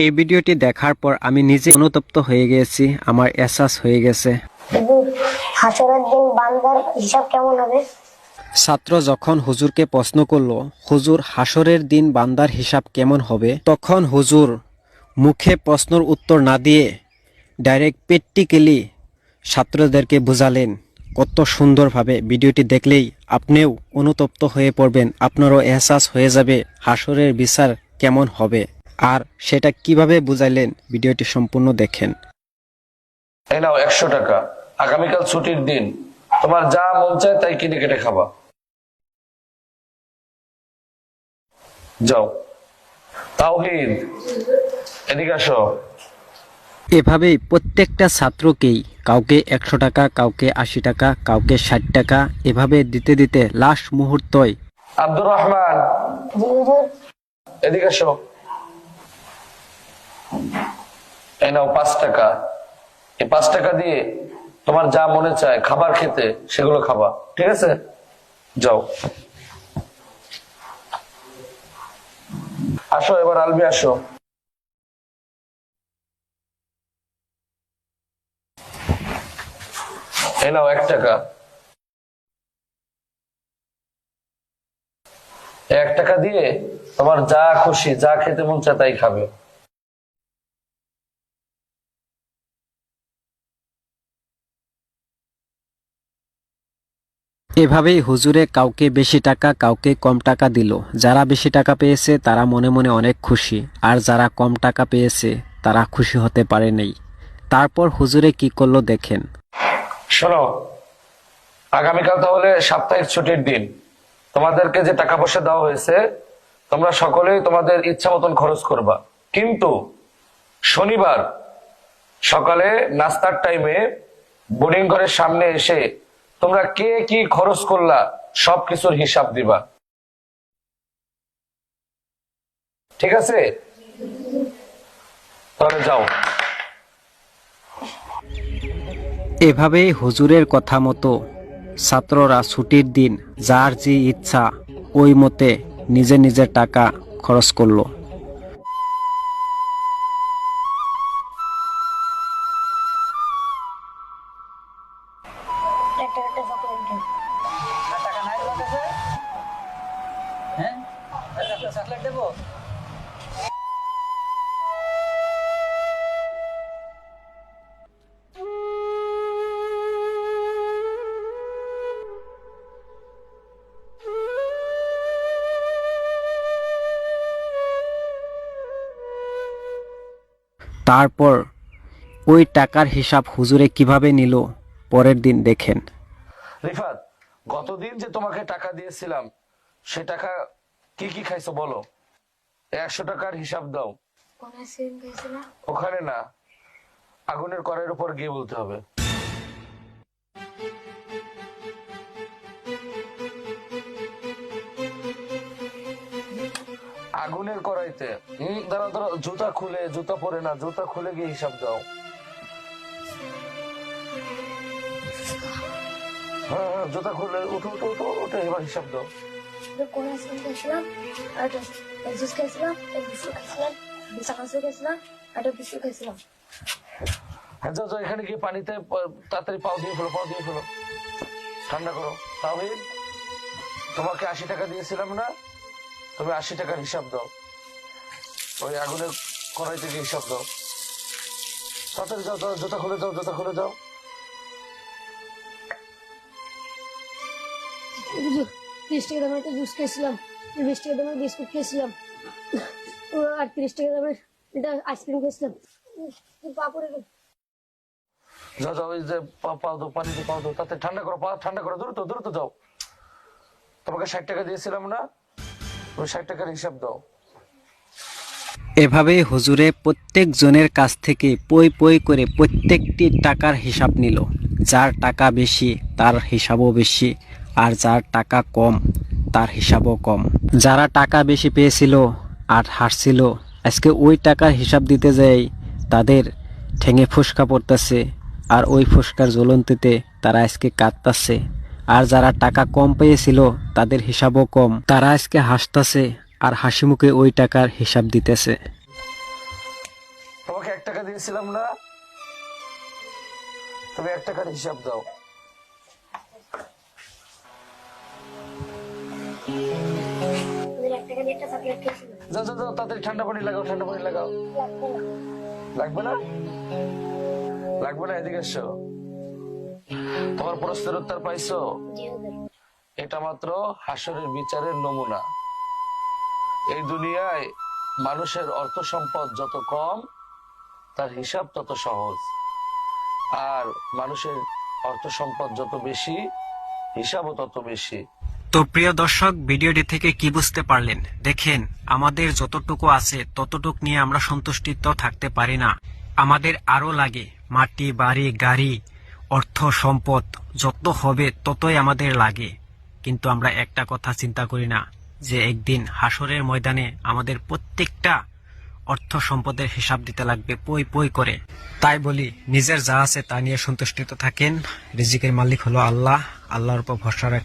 এই ভিডিওটি দেখার পর আমি নিজে অনুতপ্ত হয়ে গেছি, আমার এহসাস হয়ে গেছে। হাসরের দিন বান্দার হিসাব কেমন হবে? ছাত্র যখন হুজুরকে প্রশ্ন করলো, হুজুর হাসরের দিন বান্দার হিসাব কেমন হবে, তখন হুজুর মুখে প্রশ্নের উত্তর না দিয়ে ডাইরেক্ট প্র্যাকটিক্যালি ছাত্রদেরকে বুঝালেন। কত সুন্দরভাবে ভিডিওটি দেখলেই আপনিও অনুতপ্ত হয়ে পড়বেন, আপনারও এহসাস হয়ে যাবে হাসরের বিচার কেমন হবে। আর সেটা কিভাবে বুঝাইলেন ভিডিওটি সম্পূর্ণ দেখেন। এই নাও 100 টাকা, আগামীকাল ছুটির দিন, তোমার যা মন চায় তাই কিনে কেটে খাবা। যাও। তাওহীদ, এদিকে আসো। এভাবেই প্রত্যেকটা ছাত্রকেই কাউকে 100 টাকা, কাউকে 80 টাকা, কাউকে 60 টাকা এভাবে দিতে দিতে লাস্ট মুহূর্তয় আব্দুর রহমান, জি হুজুর। এদিকে আসো। এই নাও 5 টাকা। এই 5 টাকা দিয়ে তোমার যা মনে চায় খাবার খেতে সেগুলো খাবা, ঠিক আছে? যাও। আসো এবার আলবি আসো। এই নাও 1 টাকা। 1 টাকা দিয়ে তোমার যা খুশি, যা খেতে মন চায় তাই খাবে। এভাবেই হুজুরে কাউকে বেশি টাকা, কাউকে কম টাকা দিল। যারা বেশি টাকা পেয়েছে তারা মনে মনে অনেক খুশি, আর যারা কম টাকা পেয়েছে তারা খুশি হতে পারে নাই। তারপর হুজুরে কি করলো দেখেন। শোনো, আগামীকাল তাহলে সাপ্তাহিক ছুটির দিন, তোমাদেরকে যে টাকা পয়সা দেওয়া হয়েছে তোমরা সকলেই তোমাদের ইচ্ছা মতন খরচ করবা, কিন্তু শনিবার সকালে নাস্তার টাইমে বোর্ডিং ঘরের সামনে এসে তোমরা কে কি খরচ করলা সবকিছুর হিসাব দিবা, ঠিক আছে? তাহলে যাও। এভাবেই হুজুরের কথা মতো ছাত্ররা ছুটির দিন যার যে ইচ্ছা ওই মতে নিজে নিজের টাকা খরচ করলো। একটা একটা চকলেট দিন। টাকা নাই তোমার কাছে? হ্যাঁ, একটা চকলেট দেবো? তারপর ওই টাকার হিসাব হুজুরে কিভাবে নিল পরের দিন দেখেন। রিফাত, গতদিন যে তোমাকে টাকা দিয়েছিলাম সে টাকা কি কি খাইছো বলো? 100 টাকার হিসাব দাও। কোন আইসক্রিম খাইছিলা? ওখানে না, আগুনের কড়াইয়ের উপর গিয়ে বলতে হবে। আগুনের কড়াইতে। দাঁড়া দাঁড়া, জুতা খুলে, জুতা পরে না, জুতা খুলে গিয়ে হিসাব দাও। হ্যাঁ হ্যাঁ, জুতা খুলে উঠো উঠো উঠো উঠে এবার হিসাব দাও। কোন আইসক্রিম খাইছিলাম? আর জুস খাইছিলাম, এক বিস্কুট খাইছিলাম, চানাচুর খাইছিলাম, আর একটা বিস্কুট খাইছিলাম। হ্যাঁ, যাও যাও, এখানে গিয়ে পানিতে তাড়াতাড়ি পাও দিয়ে ফেলো, পাও দিয়ে ফেলো, ঠান্ডা করো। তাওহীদ, তোমাকে 80 টাকা দিয়েছিলাম না, তুমি 80 টাকার হিসাব দাও। ওই আগুনের কড়াই থেকে হিসাব দাও। তাড়াতাড়ি যাও, যাও, জুতা খুলে যাও, জুতা খুলে যাও। হুজুর, 30 টাকা দামের একটা জুস খাইছিলাম, 20 টাকা দামের বিস্কুট খাইছিলাম, আর 30 টাকা দামের একটা আইসক্রিম খাইছিলাম। পাপড়ে যাও যাও, ওই যে পাও দাও, পানি দিয়ে পাও দাও, তাতে ঠান্ডা করো, পা ঠান্ডা করো, দ্রুত দ্রুত যাও। তোমাকে 60 টাকা দিয়েছিলাম না, ওই 60 টাকার হিসাব দাও। এভাবেই হুজুরে প্রত্যেক জনের কাছ থেকে পই পই করে প্রত্যেকটি টাকার হিসাব নিল। যার টাকা বেশি তার হিসাবও বেশি, আর যার টাকা কম তার হিসাবও কম। যারা টাকা বেশি পেয়েছিল আর হারছিল, আজকে ওই টাকার হিসাব দিতে যাই তাদের ঠেঙে ফুসকা পড়তেছে, আর ওই ফুসকার জ্বলন্তিতে তারা আজকে কাঁদতেছে। আর যারা টাকা কম পেয়েছিল তাদের হিসাবও কম, তারা আজকে হাসতেছে আর হাসি মুখে ওই টাকার হিসাব দিতেছে। তোমাকে 1 টাকা দিয়েছিলাম না, তুমি 1 টাকার হিসাব দাও। ওদের 1 টাকা দিয়ে একটা চকলেট খেয়েছিলাম। যাও যাও যাও, তাড়াতাড়ি ঠান্ডা পানি লাগাও, ঠান্ডা পানি লাগাও। লাগবে না। লাগবে না? লাগবে না, এদিকে এসো। তোমার প্রশ্নের উত্তর পাইছো? জি হুজুর। এটা মাত্র হাসরের বিচারের নমুনা। এই দুনিয়ায় মানুষের অর্থ সম্পদ যত কম, তার হিসাব তত সহজ। আর মানুষের অর্থ সম্পদ যত বেশি, হিসাবও তত বেশি। তো প্রিয় দর্শক, ভিডিওটি থেকে কি বুঝতে পারলেন? দেখেন, আমাদের যতটুকু আছে ততটুক নিয়ে আমরা সন্তুষ্টিত থাকতে পারি না। আমাদের আরো লাগে। মাটি, বাড়ি, গাড়ি, অর্থ সম্পদ যত হবে ততই আমাদের লাগে। কিন্তু আমরা একটা কথা চিন্তা করি না, যে একদিন হাসরের ময়দানে আমাদের প্রত্যেকটা অর্থ সম্পদের হিসাব দিতে লাগবে পই পই করে। তাই বলি, নিজের যা আছে তা নিয়ে সন্তুষ্টিত থাকেন। রিজিকের মালিক হলো আল্লাহ। আল্লাহর উপর ভরসা রাখেন।